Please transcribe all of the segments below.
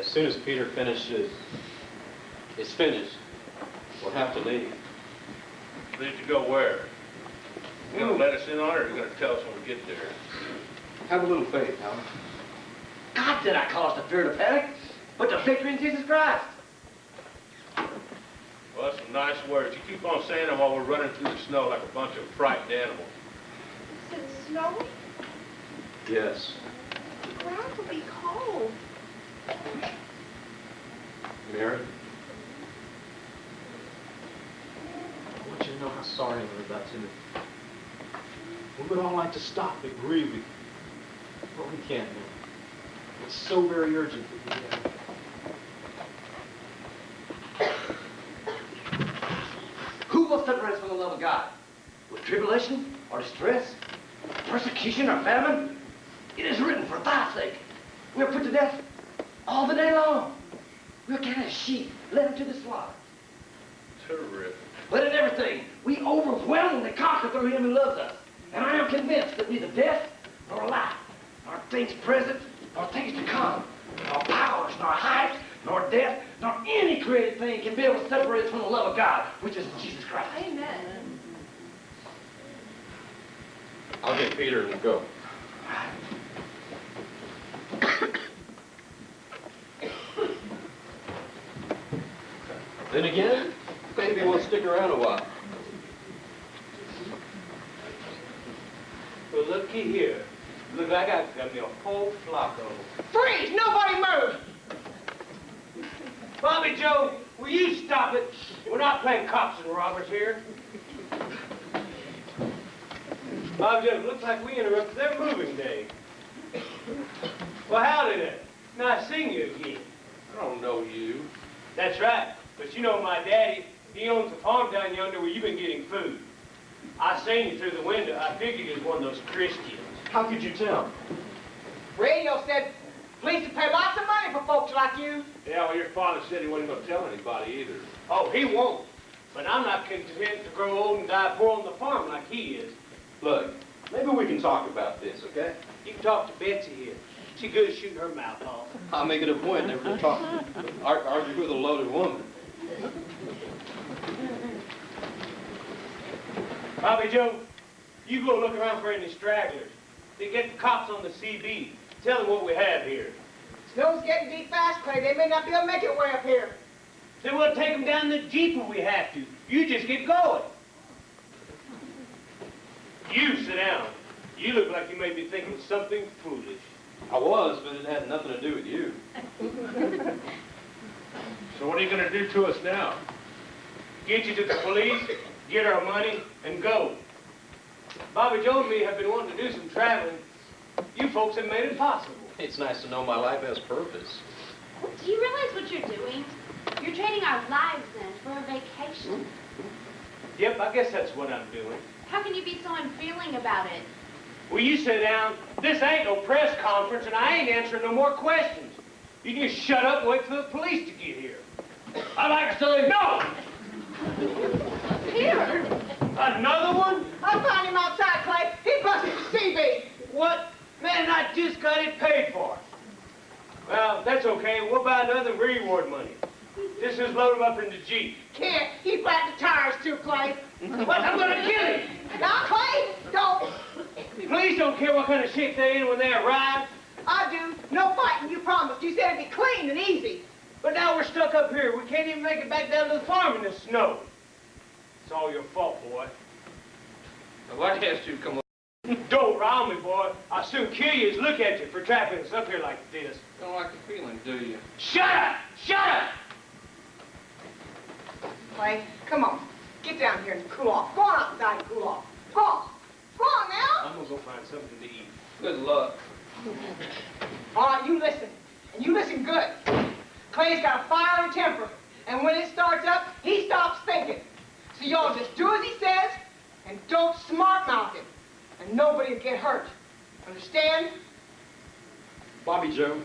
As soon as Peter finishes, is finished, we'll have to leave. Leave to go where? You gonna let us in on it, or you gonna tell us when we get there? Have a little faith, Helen. God did I cause the fear to panic, but the victory in Jesus Christ. Well, that's some nice words. You keep on saying them while we're running through the snow like a bunch of frightened animals. Is it snowing? Yes. The ground will be cold. Mary? I want you to know how sorry I'm about Timothy. We would all like to stop and grieve, but we can't now. It's so very urgent that we have. Who will separate us from the love of God? With tribulation or distress, persecution or famine? It is written, for thy sake, we are put to death all the day long. We are counted as sheep, led into the slaughter. Terrific. But in everything, we overwhelmingly conquer through him who loves us. And I am convinced that neither death nor life, nor things present, nor things to come, nor powers, nor height, nor depth, nor any created thing can be able to separate us from the love of God, which is in Jesus Christ. Amen. I'll get Peter and we'll go. Then again, maybe we'll stick around a while. Well, looky here. Look, I got me a whole flock of them. Freeze! Nobody move! Bobby Joe, will you stop it? We're not playing cops and robbers here. Bobby Joe, it looks like we interrupted their moving day. Well, howdy there. Nice seeing you again. I don't know you. That's right. But you know my daddy, he owns a farm down yonder where you've been getting food. I seen you through the window. I figured you was one of those Christians. How could you tell? Radio said police would pay lots of money for folks like you. Yeah, well, your father said he wasn't going to tell anybody either. Oh, he won't. But I'm not content to grow old and die poor on the farm like he is. Look, maybe we can talk about this, okay? You can talk to Betsy here. She good at shooting her mouth off. I'll make it a point never to talk, argue with a loaded woman. Bobby Joe, you go look around for any stragglers. They get the cops on the CB. Tell them what we have here. Snow's getting deep fast, Clay. They may not be able to make it way up here. Then we'll take them down the Jeep when we have to. You just get going. You sit down. You look like you may be thinking of something foolish. I was, but it had nothing to do with you. So what are you going to do to us now? Get you to the police, get our money, and go. Bobby Joe and me have been wanting to do some traveling. You folks have made it possible. It's nice to know my life has purpose. Do you realize what you're doing? You're trading our lives in for a vacation. Yep, I guess that's what I'm doing. How can you be so unfeeling about it? Will you sit down? This ain't no press conference, and I ain't answering no more questions. You can just shut up and wait for the police to get here. I'd like to say no! Peter! Another one? I found him outside, Clay. He busted the CB. What? Man, I just got it paid for. Well, that's okay. We'll buy another reward money. Just load him up in the Jeep. Can't. He flattened the tires too, Clay. What? I'm gonna kill him! Now, Clay, don't. Police don't care what kind of shape they're in when they arrive. I do. No fighting, you promised. You said it'd be clean and easy. But now we're stuck up here. We can't even make it back down to the farm in the snow. It's all your fault, boy. Now, why asked you to come over? Don't rile me, boy. I'll soon kill you as look at you for trapping us up here like this. Don't like the feeling, do you? Shut up! Shut up! Clay, come on. Get down here and cool off. Go on outside and cool off. Go on. Go on now. I'm gonna go find something to eat. Good luck. All right, you listen. And you listen good. Clay's got a fiery temper. And when it starts up, he stops thinking. So y'all just do as he says and don't smart mouth him. And nobody will get hurt. Understand? Bobby Joe,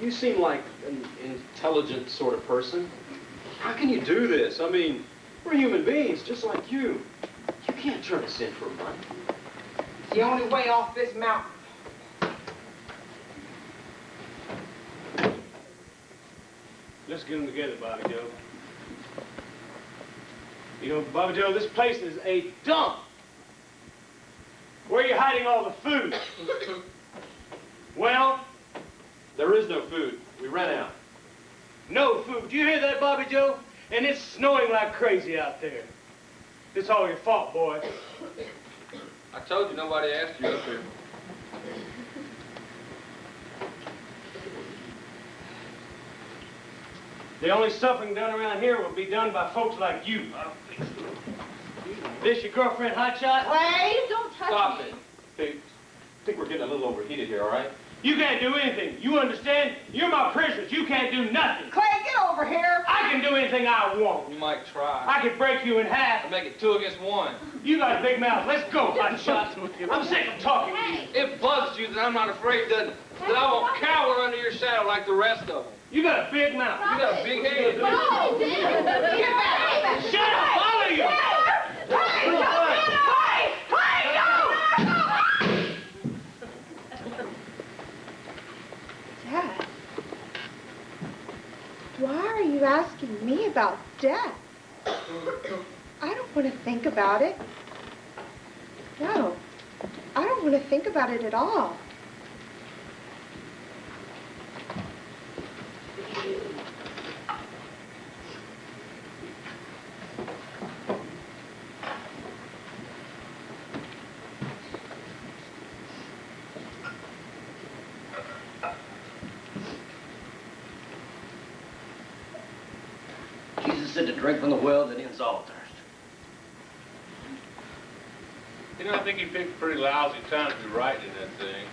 you seem like an intelligent sort of person. How can you do this? I mean, we're human beings just like you. You can't turn us in for money. It's the only way off this mountain. Let's get them together, Bobby Joe. You know, Bobby Joe, this place is a dump. Where are you hiding all the food? Well? There is no food. We ran out. No food. Do you hear that, Bobby Joe? And it's snowing like crazy out there. It's all your fault, boy. I told you nobody asked you up here. The only suffering done around here will be done by folks like you. This your girlfriend, Hotshot? Clay! Don't touch Stop me. it. Hey, I think we're getting a little overheated here, all right? You can't do anything. You understand? You're my prisoners. You can't do nothing. Clay, get over here! I can do anything I want. You might try. I could break you in half. I'll make it 2 against 1. You got a big mouth. Let's go, Hotshot. I'm sick of talking to you. It bugs you that I'm not afraid, doesn't it? That I won't cower under your shadow like the rest of them. You got a big mouth. You got a big head. No, Get back! Shut up, all of you! Dad, why are you asking me about death? I don't want to think about it. No, I don't want to think about it at all. Jesus said to drink from the well that ends all thirst. You know, I think you picked a pretty lousy time to be writing that thing.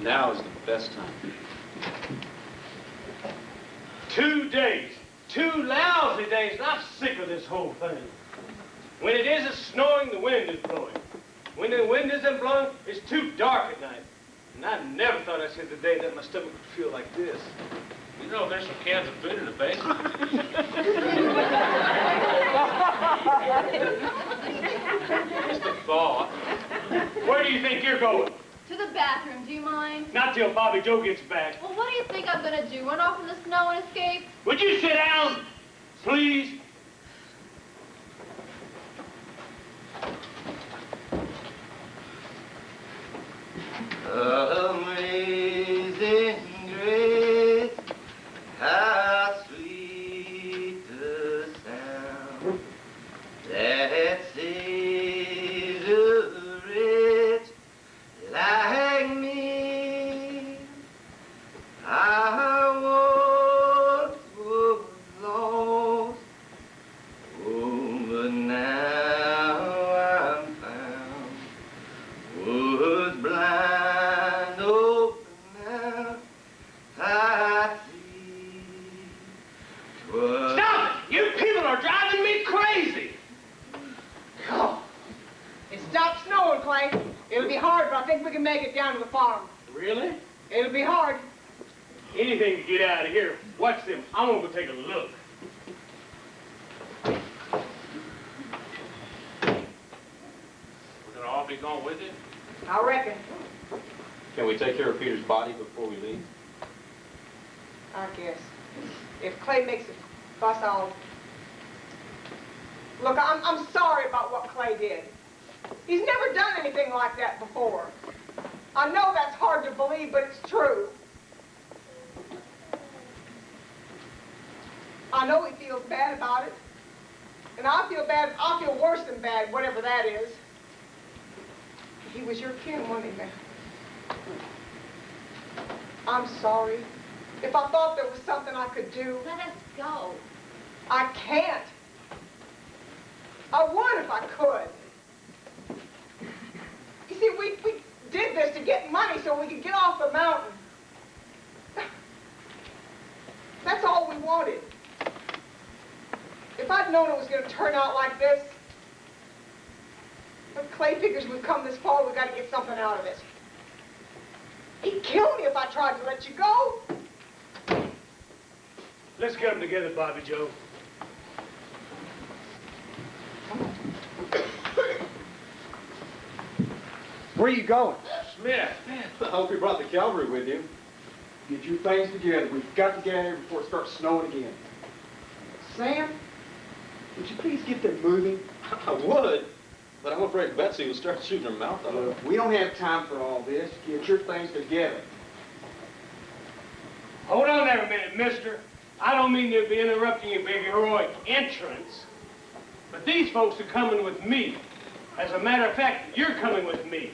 Now is the best time. 2 days. 2 lousy days. I'm sick of this whole thing. When it isn't snowing, the wind is blowing. When the wind isn't blowing, it's too dark at night. And I never thought I'd see the day that my stomach would feel like this. You know, there's some cans of food in the basement. Just a thought. Where do you think you're going? To the bathroom, do you mind? Not till Bobby Joe gets back. Well, what do you think I'm gonna do? Run off in the snow and escape? Would you sit down, please? Amazing grace, how sweet the sound that saves a wretch like me. I once was lost, oh, but now I'm found. Was blind, open now I see. 'Twas Stop it! You people are driving me crazy! Oh, it stopped snowing, Clay. It'll be hard, but I think we can make it down to the farm. Really? It'll be hard. Anything to get out of here. Watch them. I'm gonna go take a look. We're gonna all be going with you? I reckon. Can we take care of Peter's body before we leave? I guess. If Clay makes a fuss, I'll... Look, I'm sorry about what Clay did. He's never done anything like that before. I know that's hard to believe, but it's true. I know he feels bad about it. And I feel bad, I feel worse than bad, whatever that is. He was your kin, wasn't he, man? I'm sorry. If I thought there was something I could do, Let us go. I can't. I would if I could. You see, we did this to get money so we could get off the mountain. That's all we wanted. If I'd known it was going to turn out like this, but Clay figures we've come this far, we've got to get something out of it. He'd kill me if I tried to let you go. Let's get them together, Bobby Joe. Where are you going? Smith. I hope you brought the cavalry with you. Get your things together. We've got to get out of here before it starts snowing again. Sam, would you please get them moving? I would, but I'm afraid Betsy will start shooting her mouth off. Look, we don't have time for all this. Get your things together. Hold on there a minute, mister. I don't mean to be interrupting your big heroic entrance, but these folks are coming with me. As a matter of fact, you're coming with me.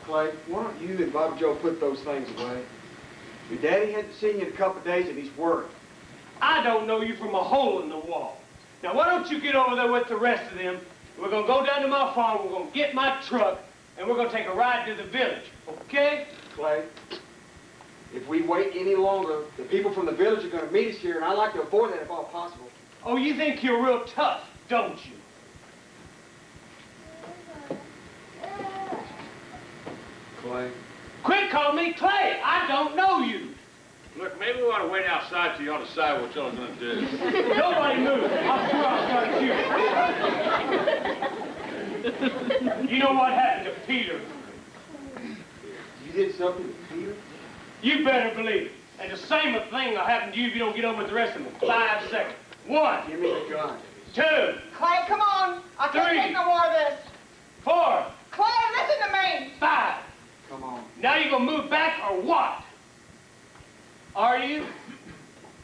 Clay, why don't you and Bobby Joe put those things away? Your daddy hasn't seen you in a couple of days and he's worried. I don't know you from a hole in the wall. Now, why don't you get over there with the rest of them? We're going to go down to my farm, we're going to get my truck, and we're going to take a ride to the village, okay? Clay, if we wait any longer, the people from the village are going to meet us here, and I'd like to avoid that if all possible. Oh, you think you're real tough, don't you? Clay. Quit calling me Clay. I don't know you. Look, maybe we ought to wait outside till y'all decide what y'all are gonna do. Nobody move. I swear I'll start shooting. You know what happened to Peter? You did something to Peter? You better believe it. And the same thing will happen to you if you don't get on with the rest of them. 5 seconds. 1. Give me the gun. 2. Clay, come on. I can't 3. take no more of this. 4. Clay, listen to me. 5. Come on. Now you gonna move back or what? Are you?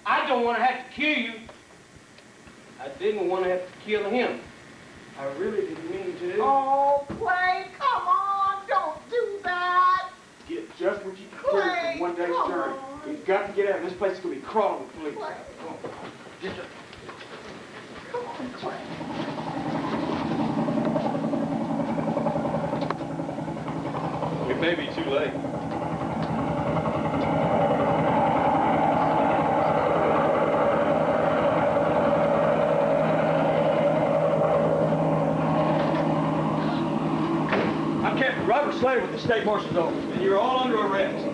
I don't want to have to kill you. I didn't want to have to kill him. I really didn't mean to. Oh, Clay, come on. Don't do that. Get just what you can Clay, carry for one day's come journey. on. We've got to get out. This place is going to be crawling with police. Clay. Come on. Just a... Come on, Clay. We may be too late. I'm Captain Robert Slater with the State Marshal's Office, and you're all under arrest.